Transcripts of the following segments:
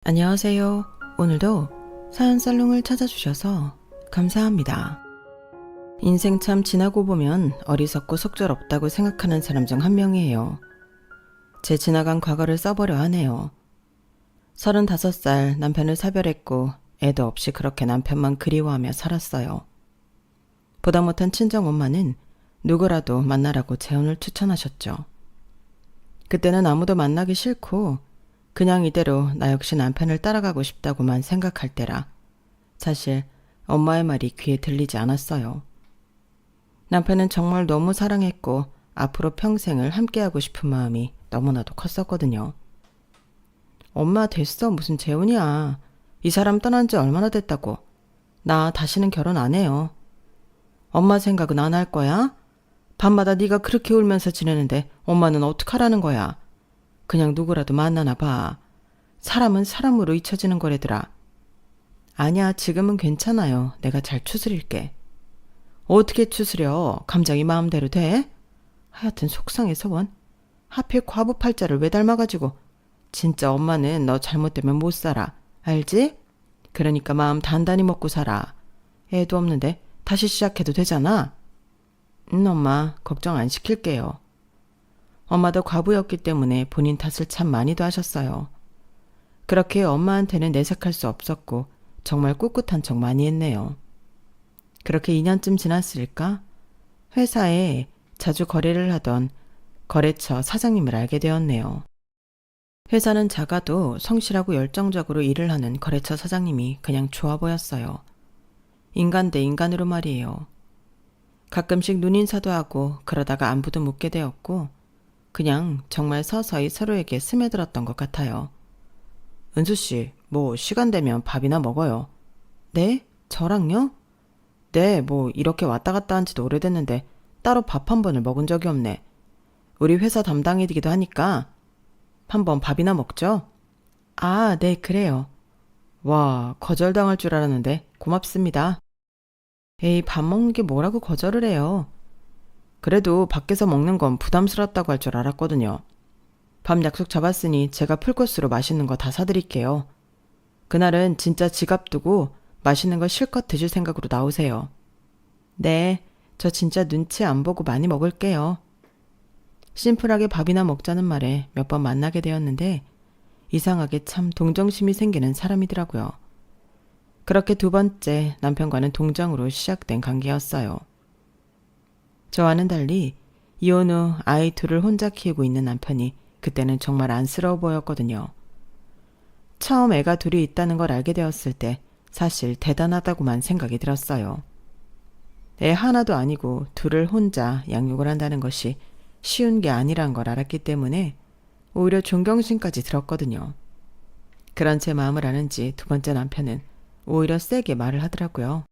안녕하세요. 오늘도 사연 살롱을 찾아주셔서 감사합니다. 인생 참 지나고 보면 어리석고 속절없다고 생각하는 사람 중 한 명이에요. 제 지나간 과거를 써보려 하네요. 35살 남편을 사별했고 애도 없이 그렇게 남편만 그리워하며 살았어요. 보다 못한 친정엄마는 누구라도 만나라고 재혼을 추천하셨죠. 그때는 아무도 만나기 싫고 그냥 이대로 나 역시 남편을 따라가고 싶다고만 생각할 때라 사실 엄마의 말이 귀에 들리지 않았어요. 남편은 정말 너무 사랑했고 앞으로 평생을 함께하고 싶은 마음이 너무나도 컸었거든요. 엄마 됐어, 무슨 재혼이야. 이 사람 떠난 지 얼마나 됐다고. 나 다시는 결혼 안 해요. 엄마 생각은 안 할 거야? 밤마다 네가 그렇게 울면서 지내는데 엄마는 어떡하라는 거야. 그냥 누구라도 만나나 봐. 사람은 사람으로 잊혀지는 거래더라. 아니야, 지금은 괜찮아요. 내가 잘 추스릴게. 어떻게 추스려? 감정이 마음대로 돼? 하여튼 속상해서 원. 하필 과부 팔자를 왜 닮아가지고. 진짜 엄마는 너 잘못되면 못 살아. 알지? 그러니까 마음 단단히 먹고 살아. 애도 없는데 다시 시작해도 되잖아. 엄마, 걱정 안 시킬게요. 엄마도 과부였기 때문에 본인 탓을 참 많이도 하셨어요. 그렇게 엄마한테는 내색할 수 없었고 정말 꿋꿋한 척 많이 했네요. 그렇게 2년쯤 지났을까? 회사에 자주 거래를 하던 거래처 사장님을 알게 되었네요. 회사는 작아도 성실하고 열정적으로 일을 하는 거래처 사장님이 그냥 좋아 보였어요. 인간 대 인간으로 말이에요. 가끔씩 눈인사도 하고 그러다가 안부도 묻게 되었고 그냥 정말 서서히 서로에게 스며들었던 것 같아요. 은수씨, 뭐 시간 되면 밥이나 먹어요. 네? 저랑요? 네, 뭐 이렇게 왔다 갔다 한 지도 오래됐는데 따로 밥 한 번을 먹은 적이 없네. 우리 회사 담당이기도 하니까 한번 밥이나 먹죠? 아, 네, 그래요. 와, 거절당할 줄 알았는데 고맙습니다. 에이, 밥 먹는 게 뭐라고 거절을 해요. 그래도 밖에서 먹는 건 부담스럽다고 할 줄 알았거든요. 밥 약속 잡았으니 제가 풀코스로 맛있는 거 다 사드릴게요. 그날은 진짜 지갑 두고 맛있는 거 실컷 드실 생각으로 나오세요. 네, 저 진짜 눈치 안 보고 많이 먹을게요. 심플하게 밥이나 먹자는 말에 몇 번 만나게 되었는데 이상하게 참 동정심이 생기는 사람이더라고요. 그렇게 두 번째 남편과는 동정으로 시작된 관계였어요. 저와는 달리 이혼 후 아이 둘을 혼자 키우고 있는 남편이 그때는 정말 안쓰러워 보였거든요. 처음 애가 둘이 있다는 걸 알게 되었을 때 사실 대단하다고만 생각이 들었어요. 애 하나도 아니고 둘을 혼자 양육을 한다는 것이 쉬운 게 아니란 걸 알았기 때문에 오히려 존경심까지 들었거든요. 그런 제 마음을 아는지 두 번째 남편은 오히려 세게 말을 하더라고요.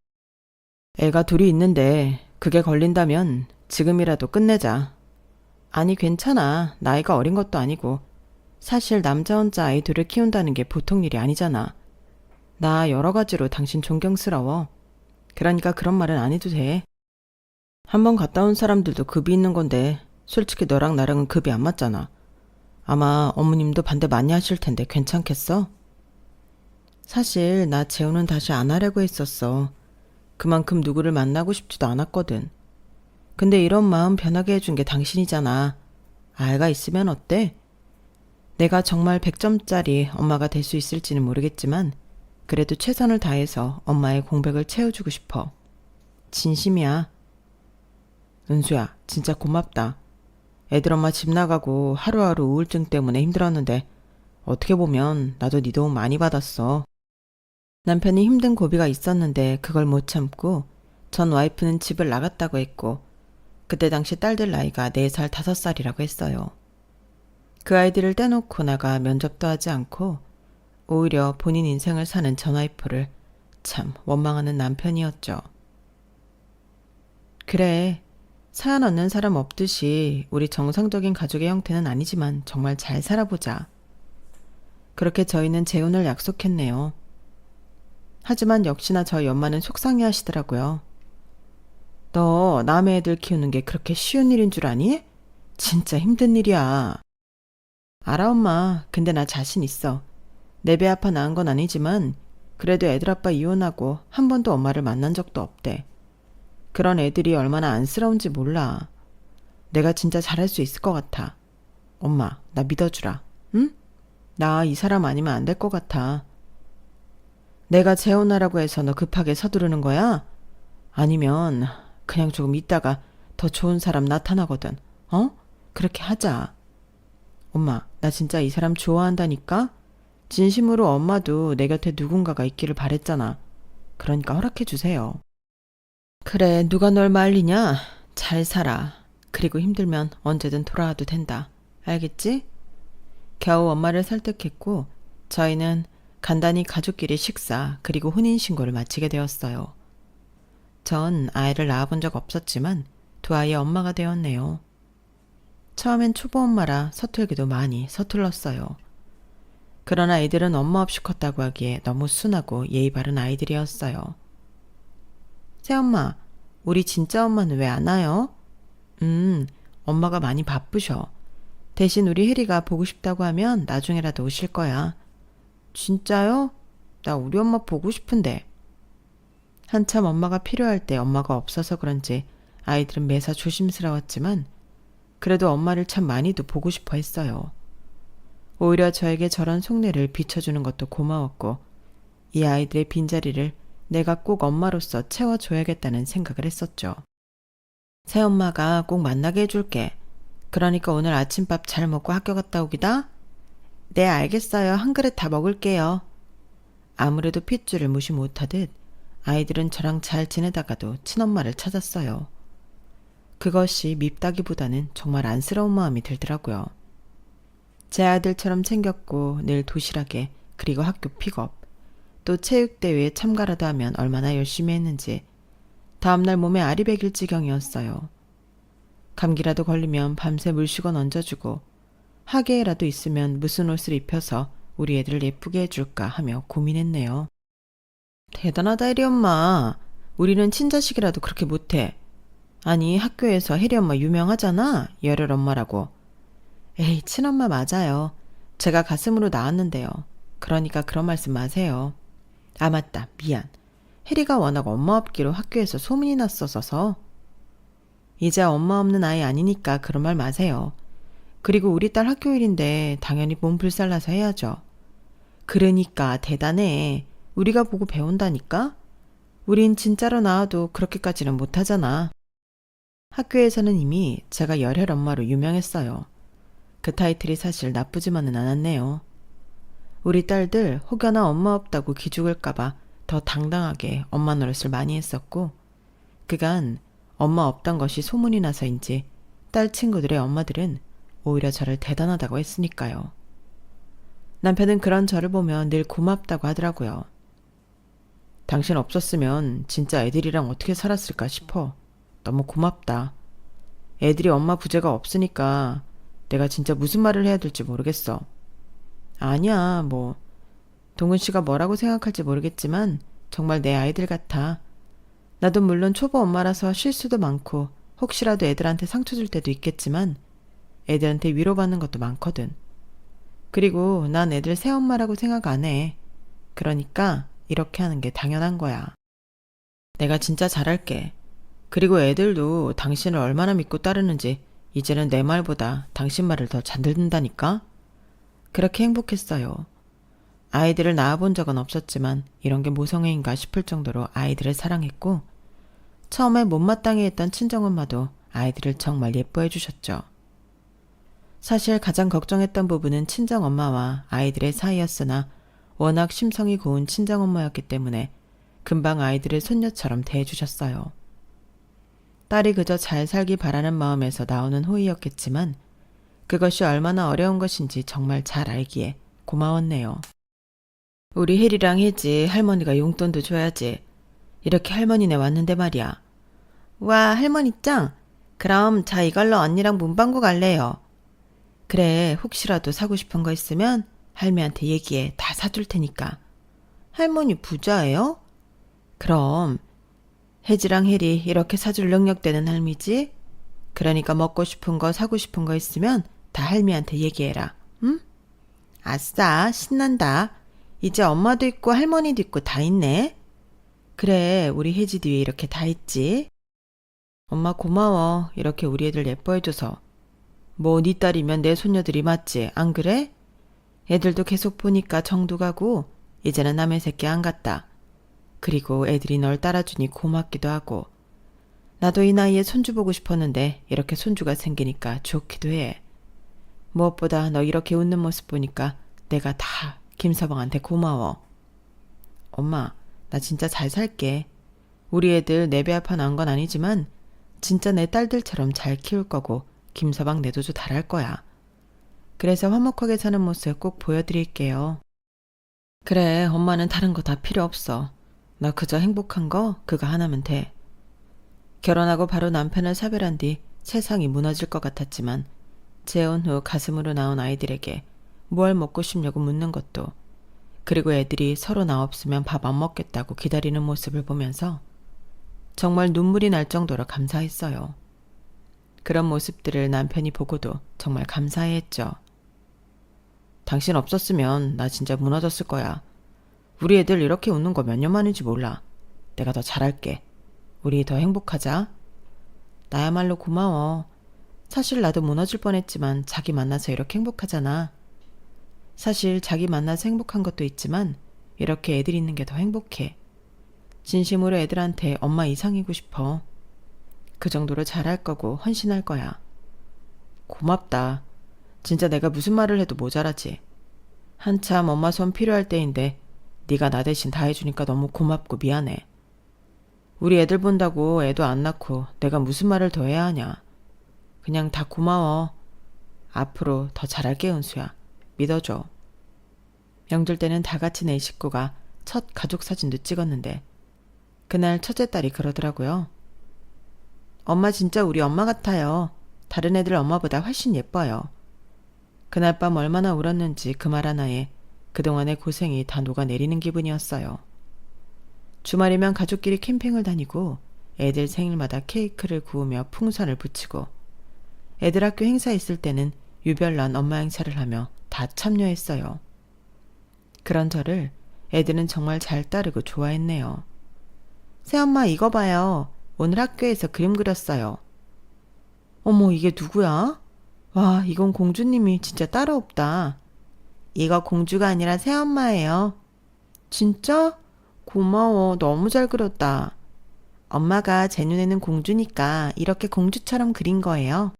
애가 둘이 있는데 그게 걸린다면 지금이라도 끝내자. 아니, 괜찮아. 나이가 어린 것도 아니고. 사실 남자 혼자 아이 둘을 키운다는 게 보통 일이 아니잖아. 나 여러 가지로 당신 존경스러워. 그러니까 그런 말은 안 해도 돼. 한번 갔다 온 사람들도 급이 있는 건데 솔직히 너랑 나랑은 급이 안 맞잖아. 아마 어머님도 반대 많이 하실 텐데 괜찮겠어? 사실 나 재혼은 다시 안 하려고 했었어. 그만큼 누구를 만나고 싶지도 않았거든. 근데 이런 마음 변하게 해준 게 당신이잖아. 아이가 있으면 어때? 내가 정말 100점짜리 엄마가 될 수 있을지는 모르겠지만 그래도 최선을 다해서 엄마의 공백을 채워주고 싶어. 진심이야. 은수야, 진짜 고맙다. 애들 엄마 집 나가고 하루하루 우울증 때문에 힘들었는데 어떻게 보면 나도 네 도움 많이 받았어. 남편이 힘든 고비가 있었는데 그걸 못 참고 전 와이프는 집을 나갔다고 했고 그때 당시 딸들 나이가 4살, 5살이라고 했어요. 그 아이들을 떼놓고 나가 면접도 하지 않고 오히려 본인 인생을 사는 전 와이프를 참 원망하는 남편이었죠. 그래, 사연 얻는 사람 없듯이 우리 정상적인 가족의 형태는 아니지만 정말 잘 살아보자. 그렇게 저희는 재혼을 약속했네요. 하지만 역시나 저희 엄마는 속상해 하시더라고요. 너 남의 애들 키우는 게 그렇게 쉬운 일인 줄 아니? 진짜 힘든 일이야. 알아, 엄마. 근데 나 자신 있어. 내 배 아파 낳은 건 아니지만 그래도 애들 아빠 이혼하고 한 번도 엄마를 만난 적도 없대. 그런 애들이 얼마나 안쓰러운지 몰라. 내가 진짜 잘할 수 있을 것 같아. 엄마, 나 믿어주라. 응? 나 이 사람 아니면 안 될 것 같아. 내가 재혼하라고 해서 너 급하게 서두르는 거야? 아니면 그냥 조금 있다가 더 좋은 사람 나타나거든. 어? 그렇게 하자. 엄마, 나 진짜 이 사람 좋아한다니까? 진심으로 엄마도 내 곁에 누군가가 있기를 바랬잖아. 그러니까 허락해 주세요. 그래, 누가 널 말리냐? 잘 살아. 그리고 힘들면 언제든 돌아와도 된다. 알겠지? 겨우 엄마를 설득했고 저희는 간단히 가족끼리 식사 그리고 혼인신고를 마치게 되었어요. 전 아이를 낳아본 적 없었지만 두 아이의 엄마가 되었네요. 처음엔 초보 엄마라 서툴기도 많이 서툴렀어요. 그러나 애들은 엄마 없이 컸다고 하기에 너무 순하고 예의 바른 아이들이었어요. 새엄마, 우리 진짜 엄마는 왜 안 와요? 엄마가 많이 바쁘셔. 대신 우리 혜리가 보고 싶다고 하면 나중에라도 오실 거야. 진짜요? 나 우리 엄마 보고 싶은데. 한참 엄마가 필요할 때 엄마가 없어서 그런지 아이들은 매사 조심스러웠지만 그래도 엄마를 참 많이도 보고 싶어 했어요. 오히려 저에게 저런 속내를 비춰주는 것도 고마웠고 이 아이들의 빈자리를 내가 꼭 엄마로서 채워줘야겠다는 생각을 했었죠. 새엄마가 꼭 만나게 해줄게. 그러니까 오늘 아침밥 잘 먹고 학교 갔다 오기다? 네, 알겠어요. 한 그릇 다 먹을게요. 아무래도 핏줄을 무시 못하듯 아이들은 저랑 잘 지내다가도 친엄마를 찾았어요. 그것이 밉다기보다는 정말 안쓰러운 마음이 들더라고요. 제 아들처럼 챙겼고 늘 도시락에 그리고 학교 픽업 또 체육대회에 참가라도 하면 얼마나 열심히 했는지 다음날 몸에 알이 배길 지경이었어요. 감기라도 걸리면 밤새 물수건 얹어주고 하계회라도 있으면 무슨 옷을 입혀서 우리 애들을 예쁘게 해줄까 하며 고민했네요. 대단하다 혜리 엄마. 우리는 친자식이라도 그렇게 못해. 아니 학교에서 혜리 엄마 유명하잖아. 열혈 엄마라고. 에이 친엄마 맞아요. 제가 가슴으로 낳았는데요. 그러니까 그런 말씀 마세요. 아 맞다 미안. 혜리가 워낙 엄마 없기로 학교에서 소문이 났었어서. 이제 엄마 없는 아이 아니니까 그런 말 마세요. 그리고 우리 딸 학교 일인데 당연히 몸 불살라서 해야죠. 그러니까 대단해. 우리가 보고 배운다니까? 우린 진짜로 나와도 그렇게까지는 못하잖아. 학교에서는 이미 제가 열혈 엄마로 유명했어요. 그 타이틀이 사실 나쁘지만은 않았네요. 우리 딸들 혹여나 엄마 없다고 기죽을까봐 더 당당하게 엄마 노릇을 많이 했었고 그간 엄마 없단 것이 소문이 나서인지 딸 친구들의 엄마들은 오히려 저를 대단하다고 했으니까요. 남편은 그런 저를 보면 늘 고맙다고 하더라고요. 당신 없었으면 진짜 애들이랑 어떻게 살았을까 싶어. 너무 고맙다. 애들이 엄마 부재가 없으니까 내가 진짜 무슨 말을 해야 될지 모르겠어. 아니야, 뭐. 동은 씨가 뭐라고 생각할지 모르겠지만 정말 내 아이들 같아. 나도 물론 초보 엄마라서 실수도 많고 혹시라도 애들한테 상처 줄 때도 있겠지만 애들한테 위로받는 것도 많거든. 그리고 난 애들 새엄마라고 생각 안 해. 그러니까 이렇게 하는 게 당연한 거야. 내가 진짜 잘할게. 그리고 애들도 당신을 얼마나 믿고 따르는지 이제는 내 말보다 당신 말을 더 잘 듣는다니까? 그렇게 행복했어요. 아이들을 낳아본 적은 없었지만 이런 게 모성애인가 싶을 정도로 아이들을 사랑했고 처음에 못마땅해 했던 친정엄마도 아이들을 정말 예뻐해 주셨죠. 사실 가장 걱정했던 부분은 친정엄마와 아이들의 사이였으나 워낙 심성이 고운 친정엄마였기 때문에 금방 아이들을 손녀처럼 대해주셨어요. 딸이 그저 잘 살기 바라는 마음에서 나오는 호의였겠지만 그것이 얼마나 어려운 것인지 정말 잘 알기에 고마웠네요. 우리 혜리랑 혜지 할머니가 용돈도 줘야지. 이렇게 할머니네 왔는데 말이야. 와 할머니 짱. 그럼 저 이걸로 언니랑 문방구 갈래요. 그래 혹시라도 사고 싶은 거 있으면 할매한테 얘기해. 다 사줄 테니까. 할머니 부자예요? 그럼 혜지랑 혜리 이렇게 사줄 능력 되는 할미지? 그러니까 먹고 싶은 거 사고 싶은 거 있으면 다 할미한테 얘기해라. 응? 아싸 신난다. 이제 엄마도 있고 할머니도 있고 다 있네. 그래, 우리 혜지 뒤에 이렇게 다 있지. 엄마 고마워. 이렇게 우리 애들 예뻐해줘서. 뭐 네 딸이면 내 손녀들이 맞지, 안 그래? 애들도 계속 보니까 정도 가고 이제는 남의 새끼 안 같다. 그리고 애들이 널 따라주니 고맙기도 하고. 나도 이 나이에 손주 보고 싶었는데 이렇게 손주가 생기니까 좋기도 해. 무엇보다 너 이렇게 웃는 모습 보니까 내가 다 김서방한테 고마워. 엄마, 나 진짜 잘 살게. 우리 애들 내 배 아파 낳은 건 아니지만 진짜 내 딸들처럼 잘 키울 거고 김서방 내도주 잘할 거야. 그래서 화목하게 사는 모습 꼭 보여드릴게요. 그래, 엄마는 다른 거 다 필요 없어. 나 그저 행복한 거 그거 하나면 돼. 결혼하고 바로 남편을 사별한 뒤 세상이 무너질 것 같았지만 재혼 후 가슴으로 나온 아이들에게 뭘 먹고 싶냐고 묻는 것도, 그리고 애들이 서로 나 없으면 밥 안 먹겠다고 기다리는 모습을 보면서 정말 눈물이 날 정도로 감사했어요. 그런 모습들을 남편이 보고도 정말 감사해했죠. 당신 없었으면 나 진짜 무너졌을 거야. 우리 애들 이렇게 웃는 거 몇 년 만인지 몰라. 내가 더 잘할게. 우리 더 행복하자. 나야말로 고마워. 사실 나도 무너질 뻔했지만 자기 만나서 이렇게 행복하잖아. 사실 자기 만나서 행복한 것도 있지만 이렇게 애들 있는 게 더 행복해. 진심으로 애들한테 엄마 이상이고 싶어. 그 정도로 잘할 거고 헌신할 거야. 고맙다. 진짜 내가 무슨 말을 해도 모자라지. 한참 엄마 손 필요할 때인데 네가 나 대신 다 해주니까 너무 고맙고 미안해. 우리 애들 본다고 애도 안 낳고 내가 무슨 말을 더 해야 하냐. 그냥 다 고마워. 앞으로 더 잘할게, 은수야. 믿어줘. 명절 때는 다 같이 내 식구가 첫 가족 사진도 찍었는데 그날 첫째 딸이 그러더라고요. 엄마 진짜 우리 엄마 같아요. 다른 애들 엄마보다 훨씬 예뻐요. 그날 밤 얼마나 울었는지 그 말 하나에 그동안의 고생이 다 녹아내리는 기분이었어요. 주말이면 가족끼리 캠핑을 다니고 애들 생일마다 케이크를 구우며 풍선을 붙이고 애들 학교 행사 있을 때는 유별난 엄마 행사를 하며 다 참여했어요. 그런 저를 애들은 정말 잘 따르고 좋아했네요. 새엄마 이거 봐요. 오늘 학교에서 그림 그렸어요. 어머, 이게 누구야? 와, 이건 공주님이 진짜 따로 없다. 이거 공주가 아니라 새엄마예요. 진짜? 고마워. 너무 잘 그렸다. 엄마가 제 눈에는 공주니까 이렇게 공주처럼 그린 거예요.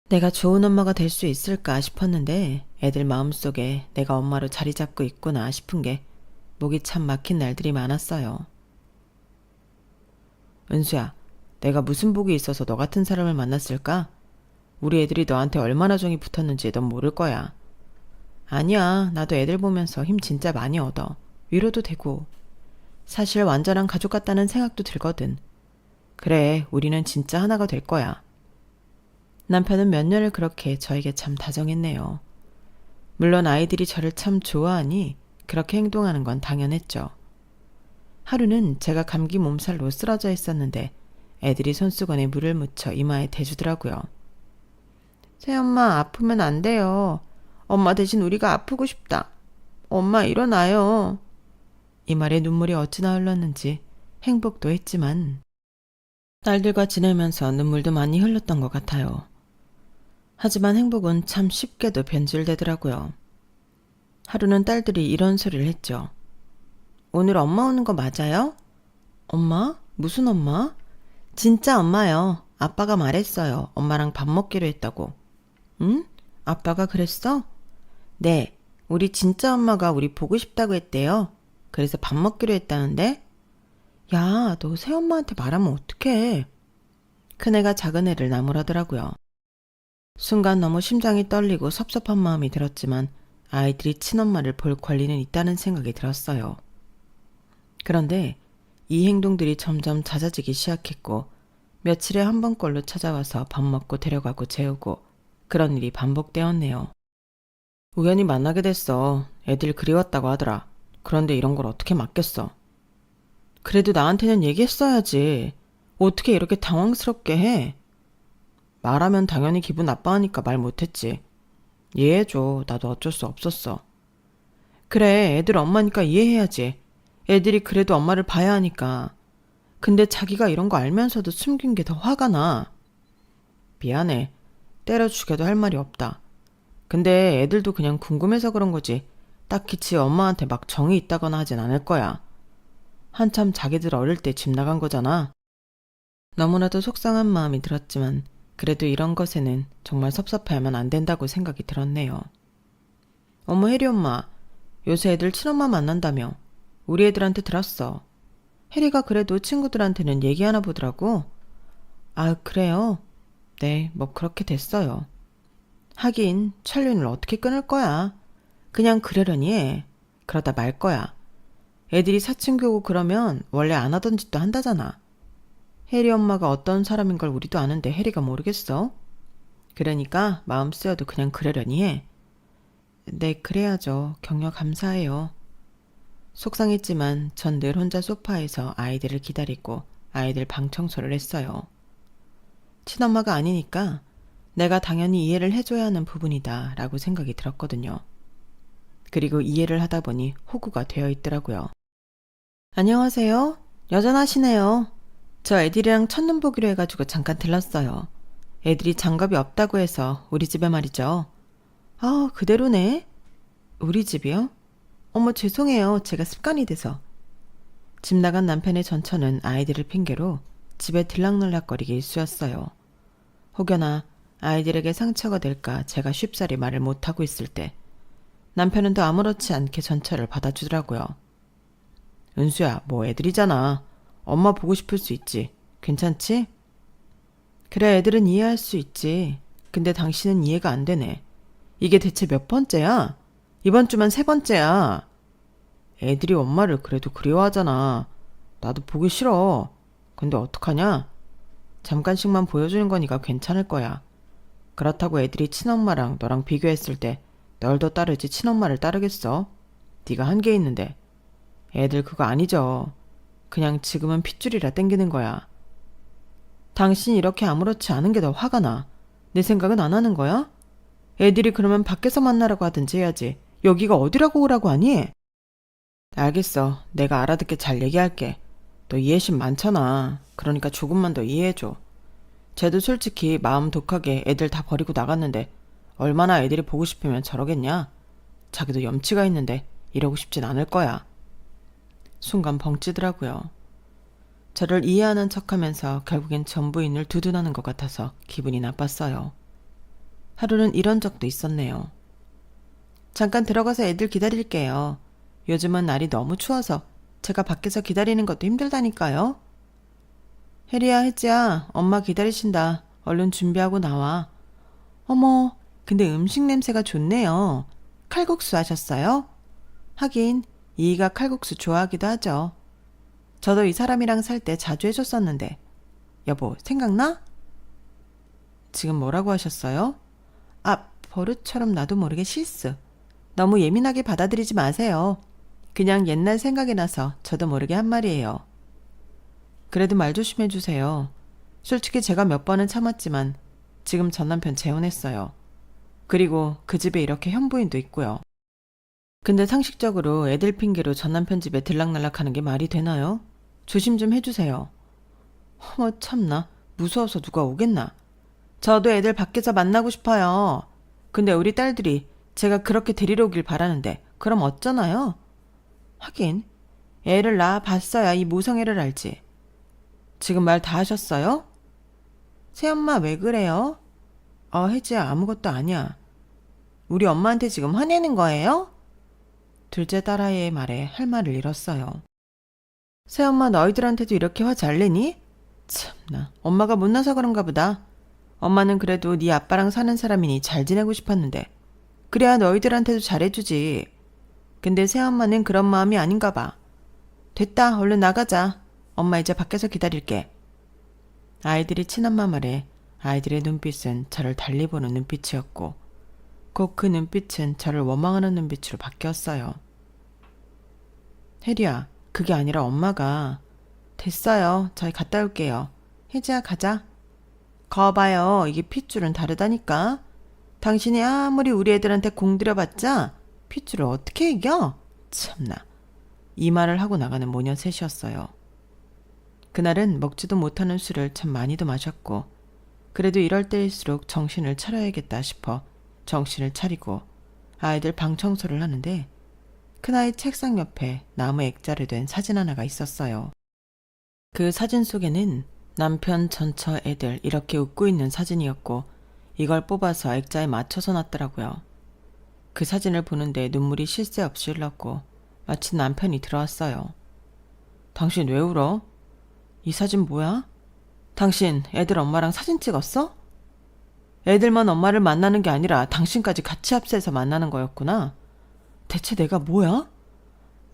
내가 좋은 엄마가 될 수 있을까 싶었는데 애들 마음속에 내가 엄마로 자리 잡고 있구나 싶은 게 목이 참 막힌 날들이 많았어요. 은수야, 내가 무슨 복이 있어서 너 같은 사람을 만났을까? 우리 애들이 너한테 얼마나 정이 붙었는지 넌 모를 거야. 아니야, 나도 애들 보면서 힘 진짜 많이 얻어. 위로도 되고. 사실 완전한 가족 같다는 생각도 들거든. 그래, 우리는 진짜 하나가 될 거야. 남편은 몇 년을 그렇게 저에게 참 다정했네요. 물론 아이들이 저를 참 좋아하니 그렇게 행동하는 건 당연했죠. 하루는 제가 감기 몸살로 쓰러져 있었는데 애들이 손수건에 물을 묻혀 이마에 대주더라고요. 새엄마 아프면 안 돼요. 엄마 대신 우리가 아프고 싶다. 엄마 일어나요. 이 말에 눈물이 어찌나 흘렀는지 행복도 했지만 딸들과 지내면서 눈물도 많이 흘렸던 것 같아요. 하지만 행복은 참 쉽게도 변질되더라고요. 하루는 딸들이 이런 소리를 했죠. 오늘 엄마 오는 거 맞아요? 엄마? 무슨 엄마? 진짜 엄마요. 아빠가 말했어요. 엄마랑 밥 먹기로 했다고. 응? 아빠가 그랬어? 네. 우리 진짜 엄마가 우리 보고 싶다고 했대요. 그래서 밥 먹기로 했다는데? 야, 너 새엄마한테 말하면 어떡해. 큰애가 작은애를 나무라더라고요. 순간 너무 심장이 떨리고 섭섭한 마음이 들었지만 아이들이 친엄마를 볼 권리는 있다는 생각이 들었어요. 그런데 이 행동들이 점점 잦아지기 시작했고 며칠에 한 번꼴로 찾아와서 밥 먹고 데려가고 재우고 그런 일이 반복되었네요. 우연히 만나게 됐어. 애들 그리웠다고 하더라. 그런데 이런 걸 어떻게 맡겠어. 그래도 나한테는 얘기했어야지. 어떻게 이렇게 당황스럽게 해. 말하면 당연히 기분 나빠하니까 말 못했지. 이해해줘. 나도 어쩔 수 없었어. 그래, 애들 엄마니까 이해해야지. 애들이 그래도 엄마를 봐야 하니까. 근데 자기가 이런 거 알면서도 숨긴 게 더 화가 나. 미안해. 때려 죽여도 할 말이 없다. 근데 애들도 그냥 궁금해서 그런 거지. 딱히 지 엄마한테 막 정이 있다거나 하진 않을 거야. 한참 자기들 어릴 때 집 나간 거잖아. 너무나도 속상한 마음이 들었지만 그래도 이런 것에는 정말 섭섭해하면 안 된다고 생각이 들었네요. 어머 혜리 엄마, 요새 애들 친엄마 만난다며. 우리 애들한테 들었어. 혜리가 그래도 친구들한테는 얘기하나 보더라고. 아, 그래요? 네, 뭐 그렇게 됐어요. 하긴 천륜을 어떻게 끊을 거야. 그냥 그러려니 해. 그러다 말 거야. 애들이 사춘기고 그러면 원래 안 하던 짓도 한다잖아. 혜리 엄마가 어떤 사람인 걸 우리도 아는데 혜리가 모르겠어? 그러니까 마음 쓰여도 그냥 그러려니 해. 네, 그래야죠. 격려 감사해요. 속상했지만 전 늘 혼자 소파에서 아이들을 기다리고 아이들 방 청소를 했어요. 친엄마가 아니니까 내가 당연히 이해를 해줘야 하는 부분이다 라고 생각이 들었거든요. 그리고 이해를 하다 보니 호구가 되어 있더라고요. 안녕하세요. 여전하시네요. 저 애들이랑 첫눈 보기로 해가지고 잠깐 들렀어요. 애들이 장갑이 없다고 해서 우리 집에 말이죠. 아, 그대로네. 우리 집이요? 어머, 죄송해요. 제가 습관이 돼서. 집 나간 남편의 전처는 아이들을 핑계로 집에 들락날락거리기 일쑤였어요. 혹여나 아이들에게 상처가 될까 제가 쉽사리 말을 못하고 있을 때 남편은 더 아무렇지 않게 전처를 받아주더라고요. 은수야, 뭐 애들이잖아. 엄마 보고 싶을 수 있지. 괜찮지? 그래, 애들은 이해할 수 있지. 근데 당신은 이해가 안 되네. 이게 대체 몇 번째야? 이번 주만 3번째야. 애들이 엄마를 그래도 그리워하잖아. 나도 보기 싫어. 근데 어떡하냐? 잠깐씩만 보여주는 거니까 괜찮을 거야. 그렇다고 애들이 친엄마랑 너랑 비교했을 때 널 더 따르지 친엄마를 따르겠어? 네가 한 게 있는데. 애들 그거 아니죠. 그냥 지금은 핏줄이라 땡기는 거야. 당신이 이렇게 아무렇지 않은 게 더 화가 나. 내 생각은 안 하는 거야? 애들이 그러면 밖에서 만나라고 하든지 해야지. 여기가 어디라고 오라고 하니? 알겠어. 내가 알아듣게 잘 얘기할게. 너 이해심 많잖아. 그러니까 조금만 더 이해해줘. 쟤도 솔직히 마음 독하게 애들 다 버리고 나갔는데 얼마나 애들이 보고 싶으면 저러겠냐? 자기도 염치가 있는데 이러고 싶진 않을 거야. 순간 벙찌더라고요. 저를 이해하는 척하면서 결국엔 전부인을 두둔하는 것 같아서 기분이 나빴어요. 하루는 이런 적도 있었네요. 잠깐 들어가서 애들 기다릴게요. 요즘은 날이 너무 추워서 제가 밖에서 기다리는 것도 힘들다니까요. 혜리야, 혜지야, 엄마 기다리신다. 얼른 준비하고 나와. 어머, 근데 음식 냄새가 좋네요. 칼국수 하셨어요? 하긴 이이가 칼국수 좋아하기도 하죠. 저도 이 사람이랑 살 때 자주 해줬었는데. 여보, 생각나? 지금 뭐라고 하셨어요? 아, 버릇처럼 나도 모르게 실수. 너무 예민하게 받아들이지 마세요. 그냥 옛날 생각이 나서 저도 모르게 한 말이에요. 그래도 말 조심해 주세요. 솔직히 제가 몇 번은 참았지만 지금 전 남편 재혼했어요. 그리고 그 집에 이렇게 현부인도 있고요. 근데 상식적으로 애들 핑계로 전 남편 집에 들락날락하는 게 말이 되나요? 조심 좀 해주세요. 어머 참나, 무서워서 누가 오겠나. 저도 애들 밖에서 만나고 싶어요. 근데 우리 딸들이 제가 그렇게 데리러 오길 바라는데 그럼 어쩌나요? 하긴 애를 낳아 봤어야 이 모성애를 알지. 지금 말 다 하셨어요? 새엄마 왜 그래요? 혜지야, 아무것도 아니야. 우리 엄마한테 지금 화내는 거예요? 둘째 딸아이의 말에 할 말을 잃었어요. 새엄마 너희들한테도 이렇게 화 잘 내니? 참나, 엄마가 못나서 그런가 보다. 엄마는 그래도 네 아빠랑 사는 사람이니 잘 지내고 싶었는데 그래야 너희들한테도 잘해주지. 근데 새엄마는 그런 마음이 아닌가 봐. 됐다, 얼른 나가자. 엄마 이제 밖에서 기다릴게. 아이들이 친엄마 말에 아이들의 눈빛은 저를 달리 보는 눈빛이었고 곧 그 눈빛은 저를 원망하는 눈빛으로 바뀌었어요. 혜리야, 그게 아니라 엄마가. 됐어요. 저희 갔다 올게요. 혜지야, 가자. 거봐요. 이게 핏줄은 다르다니까. 당신이 아무리 우리 애들한테 공들여봤자 핏줄을 어떻게 이겨? 참나. 이 말을 하고 나가는 모녀 셋이었어요. 그날은 먹지도 못하는 술을 참 많이도 마셨고 그래도 이럴 때일수록 정신을 차려야겠다 싶어 정신을 차리고 아이들 방 청소를 하는데 큰아이 책상 옆에 나무 액자로 된 사진 하나가 있었어요. 그 사진 속에는 남편, 전처, 애들 이렇게 웃고 있는 사진이었고 이걸 뽑아서 액자에 맞춰서 놨더라고요. 그 사진을 보는데 눈물이 쉴 새 없이 흘렀고 마침 남편이 들어왔어요. 당신 왜 울어? 이 사진 뭐야? 당신 애들 엄마랑 사진 찍었어? 애들만 엄마를 만나는 게 아니라 당신까지 같이 합세해서 만나는 거였구나. 대체 내가 뭐야?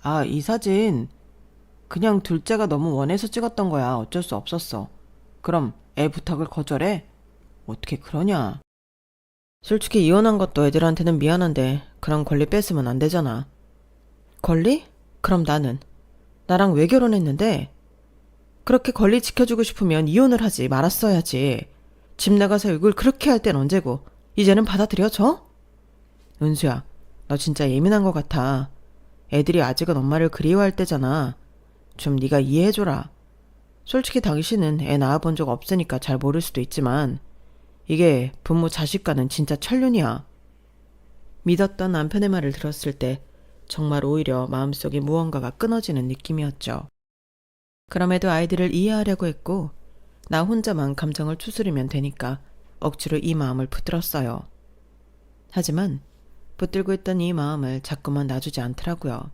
아, 이 사진 그냥 둘째가 너무 원해서 찍었던 거야. 어쩔 수 없었어. 그럼 애 부탁을 거절해? 어떻게 그러냐? 솔직히 이혼한 것도 애들한테는 미안한데 그런 권리 뺏으면 안 되잖아. 권리? 그럼 나랑 왜 결혼했는데? 그렇게 권리 지켜주고 싶으면 이혼을 하지 말았어야지. 집 나가서 이걸 그렇게 할 땐 언제고 이제는 받아들여줘? 은수야, 너 진짜 예민한 것 같아. 애들이 아직은 엄마를 그리워할 때잖아. 좀 네가 이해해줘라. 솔직히 당신은 애 낳아본 적 없으니까 잘 모를 수도 있지만 이게 부모 자식과는 진짜 천륜이야. 믿었던 남편의 말을 들었을 때 정말 오히려 마음속에 무언가가 끊어지는 느낌이었죠. 그럼에도 아이들을 이해하려고 했고 나 혼자만 감정을 추스리면 되니까 억지로 이 마음을 붙들었어요. 하지만 붙들고 있던 이 마음을 자꾸만 놔주지 않더라고요.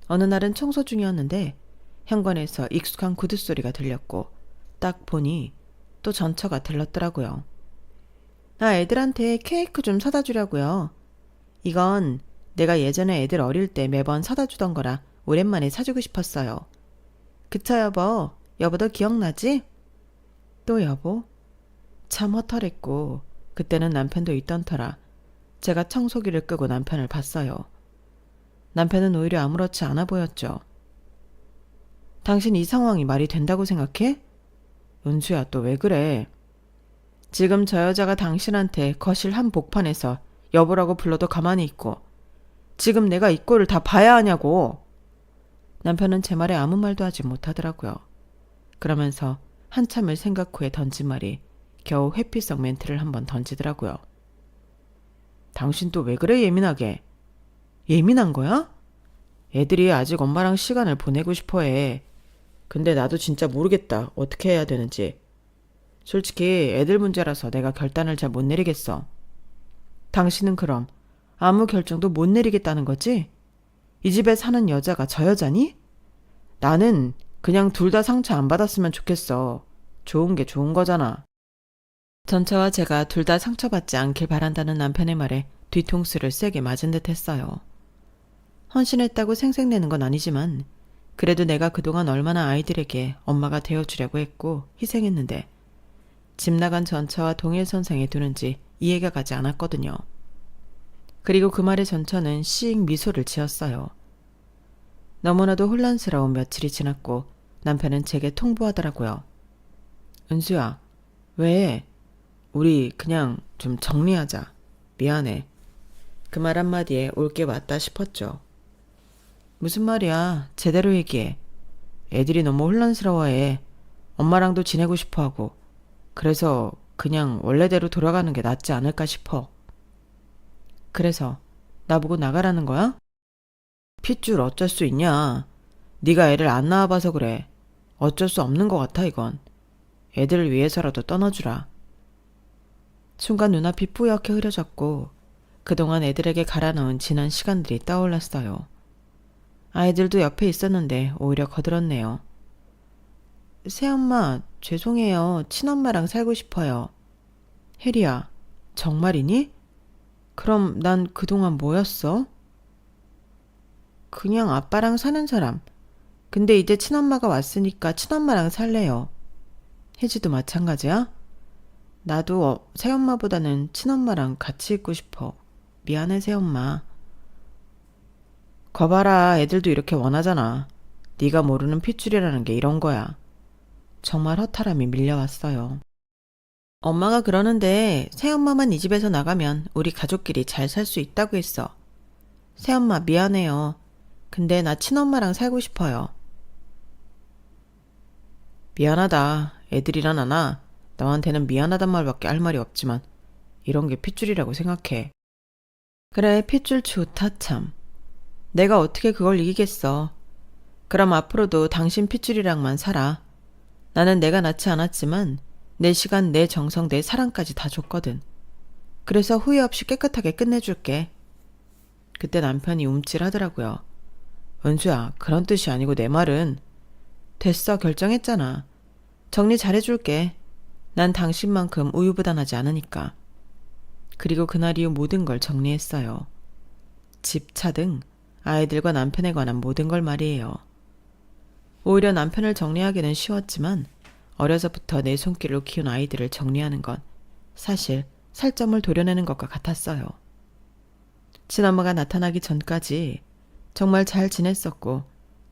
어느 날은 청소 중이었는데 현관에서 익숙한 구두 소리가 들렸고 딱 보니 또 전처가 들렀더라고요. 나 애들한테 케이크 좀 사다 주려고요. 이건 내가 예전에 애들 어릴 때 매번 사다 주던 거라 오랜만에 사주고 싶었어요. 그쵸 여보? 여보도 기억나지? 또 여보? 참 허탈했고 그때는 남편도 있던 터라 제가 청소기를 끄고 남편을 봤어요. 남편은 오히려 아무렇지 않아 보였죠. 당신 이 상황이 말이 된다고 생각해? 은수야, 또 왜 그래? 지금 저 여자가 당신한테 거실 한 복판에서 여보라고 불러도 가만히 있고 지금 내가 이 꼴을 다 봐야 하냐고. 남편은 제 말에 아무 말도 하지 못하더라고요. 그러면서 한참을 생각 후에 던진 말이 겨우 회피성 멘트를 한번 던지더라고요. 당신 또 왜 그래 예민하게? 예민한 거야? 애들이 아직 엄마랑 시간을 보내고 싶어 해. 근데 나도 진짜 모르겠다. 어떻게 해야 되는지. 솔직히 애들 문제라서 내가 결단을 잘 못 내리겠어. 당신은 그럼 아무 결정도 못 내리겠다는 거지? 이 집에 사는 여자가 저 여자니? 나는 그냥 둘 다 상처 안 받았으면 좋겠어. 좋은 게 좋은 거잖아. 전처와 제가 둘 다 상처받지 않길 바란다는 남편의 말에 뒤통수를 세게 맞은 듯 했어요. 헌신했다고 생색내는 건 아니지만 그래도 내가 그동안 얼마나 아이들에게 엄마가 되어주려고 했고 희생했는데 집 나간 전처와 동일선상에 두는지 이해가 가지 않았거든요. 그리고 그 말에 전처는 씩 미소를 지었어요. 너무나도 혼란스러운 며칠이 지났고 남편은 제게 통보하더라고요. 은수야, 왜? 우리 그냥 좀 정리하자. 미안해. 그 말 한마디에 올 게 맞다 싶었죠. 무슨 말이야? 제대로 얘기해. 애들이 너무 혼란스러워해. 엄마랑도 지내고 싶어하고. 그래서 그냥 원래대로 돌아가는 게 낫지 않을까 싶어. 그래서 나보고 나가라는 거야? 핏줄 어쩔 수 있냐. 네가 애를 안 낳아봐서 그래. 어쩔 수 없는 것 같아 이건. 애들을 위해서라도 떠나주라. 순간 눈앞이 뿌옇게 흐려졌고 그동안 애들에게 갈아넣은 지난 시간들이 떠올랐어요. 아이들도 옆에 있었는데 오히려 거들었네요. 새엄마, 죄송해요. 친엄마랑 살고 싶어요. 혜리야, 정말이니? 그럼 난 그동안 뭐였어? 그냥 아빠랑 사는 사람. 근데 이제 친엄마가 왔으니까 친엄마랑 살래요. 혜지도 마찬가지야? 나도 새엄마보다는 친엄마랑 같이 있고 싶어. 미안해 새엄마. 거봐라, 애들도 이렇게 원하잖아. 네가 모르는 핏줄이라는 게 이런 거야. 정말 허탈함이 밀려왔어요. 엄마가 그러는데 새엄마만 이 집에서 나가면 우리 가족끼리 잘 살 수 있다고 했어. 새엄마 미안해요. 근데 나 친엄마랑 살고 싶어요. 미안하다. 애들이란 하나 너한테는 미안하단 말밖에 할 말이 없지만 이런 게 핏줄이라고 생각해. 그래, 핏줄 좋다 참. 내가 어떻게 그걸 이기겠어. 그럼 앞으로도 당신 핏줄이랑만 살아. 나는 내가 낳지 않았지만 내 시간, 내 정성, 내 사랑까지 다 줬거든. 그래서 후회 없이 깨끗하게 끝내줄게. 그때 남편이 움찔하더라고요. 은수야, 그런 뜻이 아니고 내 말은. 됐어, 결정했잖아. 정리 잘해줄게. 난 당신만큼 우유부단하지 않으니까. 그리고 그날 이후 모든 걸 정리했어요. 집, 차 등 아이들과 남편에 관한 모든 걸 말이에요. 오히려 남편을 정리하기는 쉬웠지만 어려서부터 내 손길로 키운 아이들을 정리하는 건 사실 살점을 도려내는 것과 같았어요. 친엄마가 나타나기 전까지 정말 잘 지냈었고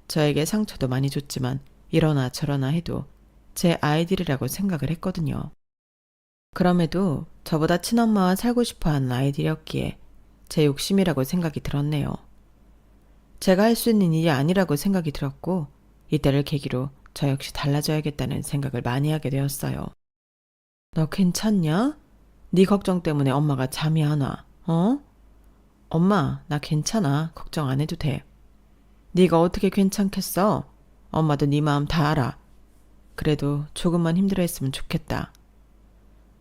저에게 상처도 많이 줬지만 이러나 저러나 해도 제 아이들이라고 생각을 했거든요. 그럼에도 저보다 친엄마와 살고 싶어하는 아이들이었기에 제 욕심이라고 생각이 들었네요. 제가 할 수 있는 일이 아니라고 생각이 들었고 이때를 계기로 저 역시 달라져야겠다는 생각을 많이 하게 되었어요. 너 괜찮냐? 네 걱정 때문에 엄마가 잠이 안 와. 어? 엄마, 나 괜찮아. 걱정 안 해도 돼. 네가 어떻게 괜찮겠어? 엄마도 네 마음 다 알아. 그래도 조금만 힘들어했으면 좋겠다.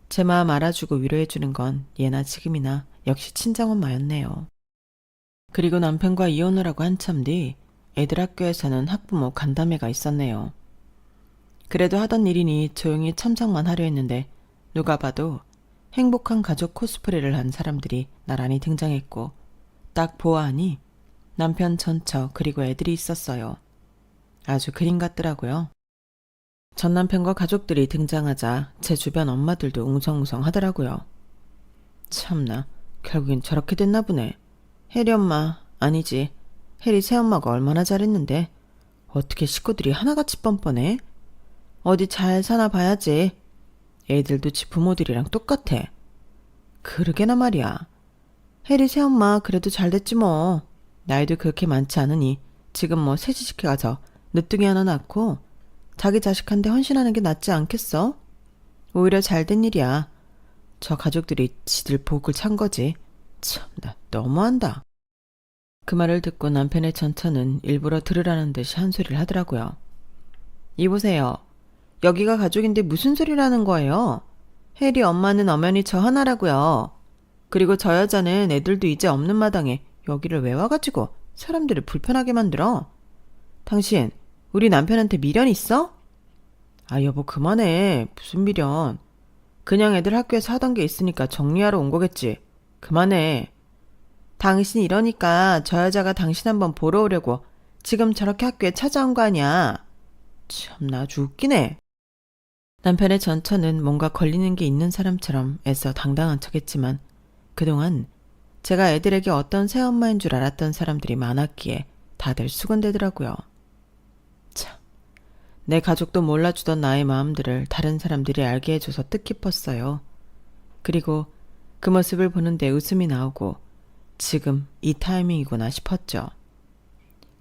제 마음 알아주고 위로해주는 건 예나 지금이나 역시 친정엄마였네요. 그리고 남편과 이혼을 하고 한참 뒤 애들 학교에서는 학부모 간담회가 있었네요. 그래도 하던 일이니 조용히 참석만 하려 했는데 누가 봐도 행복한 가족 코스프레를 한 사람들이 나란히 등장했고 딱 보아하니 남편 전처 그리고 애들이 있었어요. 아주 그림 같더라고요. 전 남편과 가족들이 등장하자 제 주변 엄마들도 웅성웅성 하더라고요. 참나, 결국엔 저렇게 됐나 보네. 혜리 엄마, 아니지. 혜리 새엄마가 얼마나 잘했는데 어떻게 식구들이 하나같이 뻔뻔해? 어디 잘 사나 봐야지. 애들도 지 부모들이랑 똑같아. 그러게나 말이야. 혜리 새엄마 그래도 잘됐지 뭐. 나이도 그렇게 많지 않으니 지금 뭐 새치식회 가서 늦둥이 하나 낳고 자기 자식한테 헌신하는 게 낫지 않겠어? 오히려 잘된 일이야. 저 가족들이 지들 복을 찬 거지. 참나, 너무한다. 그 말을 듣고 남편의 전처는 일부러 들으라는 듯이 한 소리를 하더라고요. 이보세요. 여기가 가족인데 무슨 소리라는 거예요? 혜리 엄마는 엄연히 저 하나라고요. 그리고 저 여자는 애들도 이제 없는 마당에 여기를 왜 와가지고 사람들을 불편하게 만들어? 당신 우리 남편한테 미련 있어? 아 여보 그만해. 무슨 미련. 그냥 애들 학교에서 하던 게 있으니까 정리하러 온 거겠지. 그만해. 당신 이러니까 저 여자가 당신 한번 보러 오려고 지금 저렇게 학교에 찾아온 거 아니야. 참나 아주 웃기네. 남편의 전처는 뭔가 걸리는 게 있는 사람처럼 애써 당당한 척했지만 그동안 제가 애들에게 어떤 새엄마인 줄 알았던 사람들이 많았기에 다들 수군대더라고요. 참, 내 가족도 몰라주던 나의 마음들을 다른 사람들이 알게 해줘서 뜻깊었어요. 그리고 그 모습을 보는데 웃음이 나오고 지금 이 타이밍이구나 싶었죠.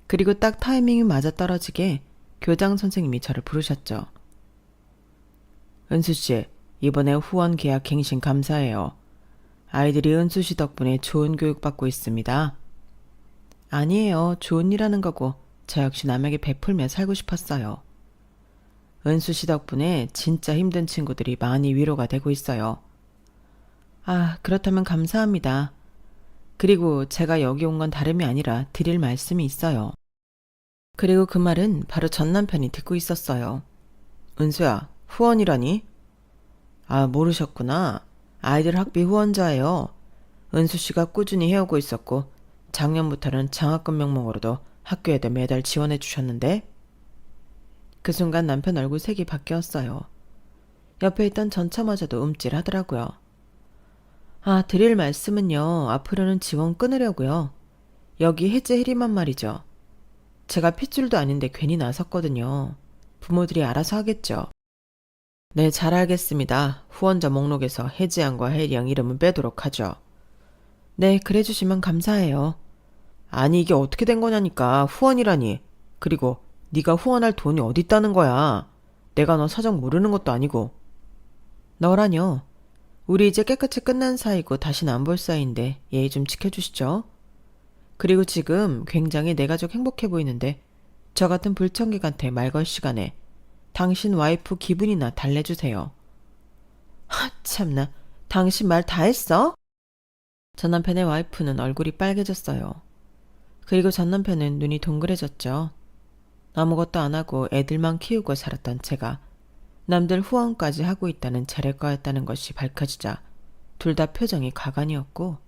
그리고 딱 타이밍이 맞아떨어지게 교장 선생님이 저를 부르셨죠. 은수씨, 이번에 후원 계약 갱신 감사해요. 아이들이 은수씨 덕분에 좋은 교육 받고 있습니다. 아니에요. 좋은 일 하는 거고 저 역시 남에게 베풀며 살고 싶었어요. 은수씨 덕분에 진짜 힘든 친구들이 많이 위로가 되고 있어요. 아, 그렇다면 감사합니다. 그리고 제가 여기 온 건 다름이 아니라 드릴 말씀이 있어요. 그리고 그 말은 바로 전 남편이 듣고 있었어요. 은수야, 후원이라니? 아, 모르셨구나. 아이들 학비 후원자예요. 은수씨가 꾸준히 해오고 있었고 작년부터는 장학금 명목으로도 학교에도 매달 지원해 주셨는데 그 순간 남편 얼굴 색이 바뀌었어요. 옆에 있던 전처마저도 움찔하더라고요. 아, 드릴 말씀은요. 앞으로는 지원 끊으려고요. 여기 해제 해리만 말이죠. 제가 핏줄도 아닌데 괜히 나섰거든요. 부모들이 알아서 하겠죠. 네, 잘 알겠습니다. 후원자 목록에서 혜지양과 혜리양 이름은 빼도록 하죠. 네, 그래 주시면 감사해요. 아니 이게 어떻게 된 거냐니까. 후원이라니. 그리고 네가 후원할 돈이 어디 있다는 거야. 내가 너 사정 모르는 것도 아니고. 너라뇨. 우리 이제 깨끗이 끝난 사이고 다시는 안 볼 사이인데 예의 좀 지켜주시죠. 그리고 지금 굉장히 내 가족 행복해 보이는데 저 같은 불청객한테 말 걸 시간에 당신 와이프 기분이나 달래주세요. 하 참나. 당신 말 다 했어? 전 남편의 와이프는 얼굴이 빨개졌어요. 그리고 전 남편은 눈이 동그래졌죠. 아무것도 안 하고 애들만 키우고 살았던 제가 남들 후원까지 하고 있다는 재래과였다는 것이 밝혀지자 둘 다 표정이 가관이었고